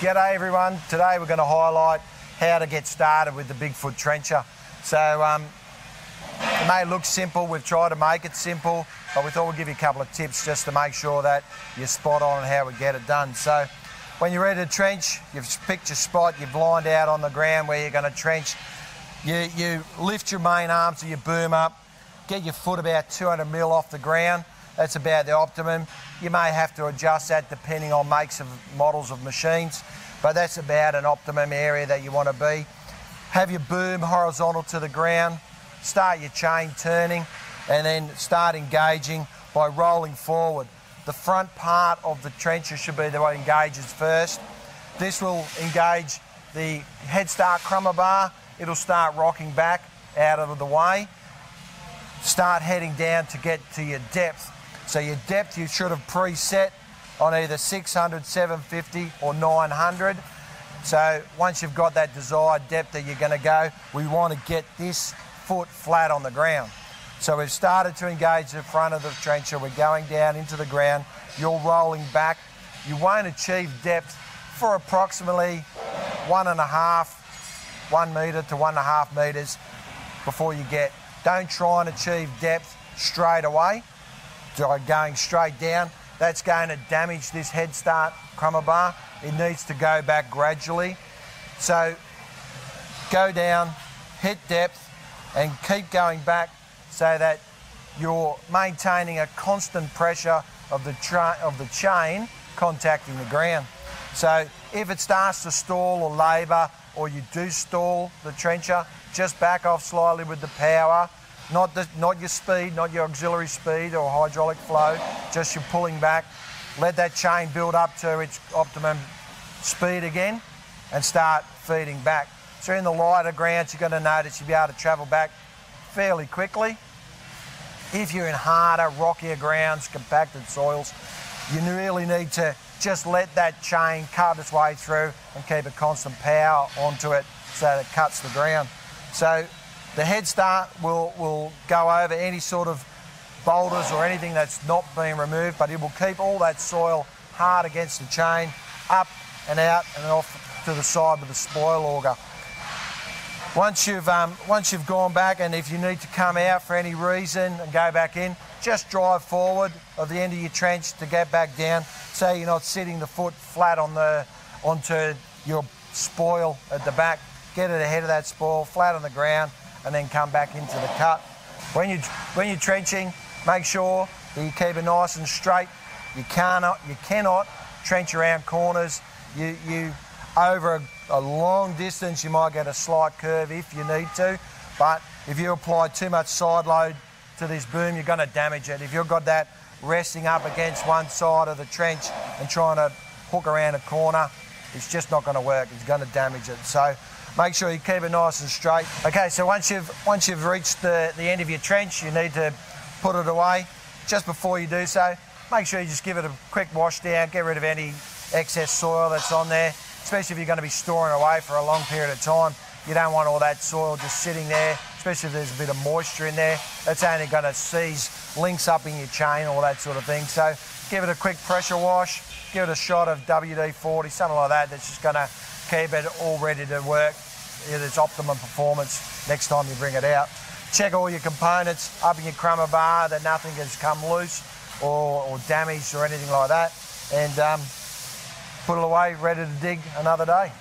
G'day everyone. Today we're going to highlight how to get started with the Bigfoot trencher. So it may look simple, we've tried to make it simple, but we thought we'd give you a couple of tips just to make sure that you're spot on how we get it done. So when you're ready to trench, you've picked your spot, you've lined out on the ground where you're going to trench. You lift your main arms of your boom up, get your foot about 200 mil off the ground. That's about the optimum. You may have to adjust that depending on makes of models of machines, but that's about an optimum area that you want to be. Have your boom horizontal to the ground, start your chain turning, and then start engaging by rolling forward. The front part of the trencher should be the one that engages first. This will engage the head start crummer bar. It'll start rocking back out of the way. Start heading down to get to your depth. So your depth you should have preset on either 600, 750 or 900. So once you've got that desired depth that you're going to go, we want to get this foot flat on the ground. So we've started to engage the front of the trencher. We're going down into the ground. You're rolling back. You won't achieve depth for approximately 1 metre to 1.5 metres before you get. Don't try and achieve depth straight away. Going straight down, that's going to damage this head start crummer bar. It needs to go back gradually. So go down, hit depth, and keep going back so that you're maintaining a constant pressure of the chain contacting the ground. So if it starts to stall or labour, or you do stall the trencher, just back off slightly with the power. Not your speed, not your auxiliary speed or hydraulic flow, just you're pulling back. Let that chain build up to its optimum speed again and start feeding back. So in the lighter grounds, you're going to notice you'll be able to travel back fairly quickly. If you're in harder, rockier grounds, compacted soils, you really need to just let that chain cut its way through and keep a constant power onto it so that it cuts the ground. So the head start will go over any sort of boulders or anything that's not being removed, but it will keep all that soil hard against the chain, up and out and off to the side with the spoil auger. Once you've gone back, and if you need to come out for any reason and go back in, just drive forward of the end of your trench to get back down, so you're not sitting the foot flat onto your spoil at the back. Get it ahead of that spoil, flat on the ground, and then come back into the cut. When you're trenching, make sure that you keep it nice and straight. You cannot trench around corners. You over a long distance, you might get a slight curve if you need to, but if you apply too much side load to this boom, you're going to damage it. If you've got that resting up against one side of the trench and trying to hook around a corner, it's just not going to work. It's going to damage it. So make sure you keep it nice and straight. Okay, so once you've reached the end of your trench, you need to put it away. Just before you do so, make sure you just give it a quick wash down, get rid of any excess soil that's on there, especially if you're going to be storing away for a long period of time. You don't want all that soil just sitting there, especially if there's a bit of moisture in there. That's only going to seize links up in your chain, all that sort of thing. So give it a quick pressure wash, give it a shot of WD-40, something like that, that's just going to keep it all ready to work at its optimum performance next time you bring it out. Check all your components up in your crummer bar that nothing has come loose or damaged or anything like that, and put it away ready to dig another day.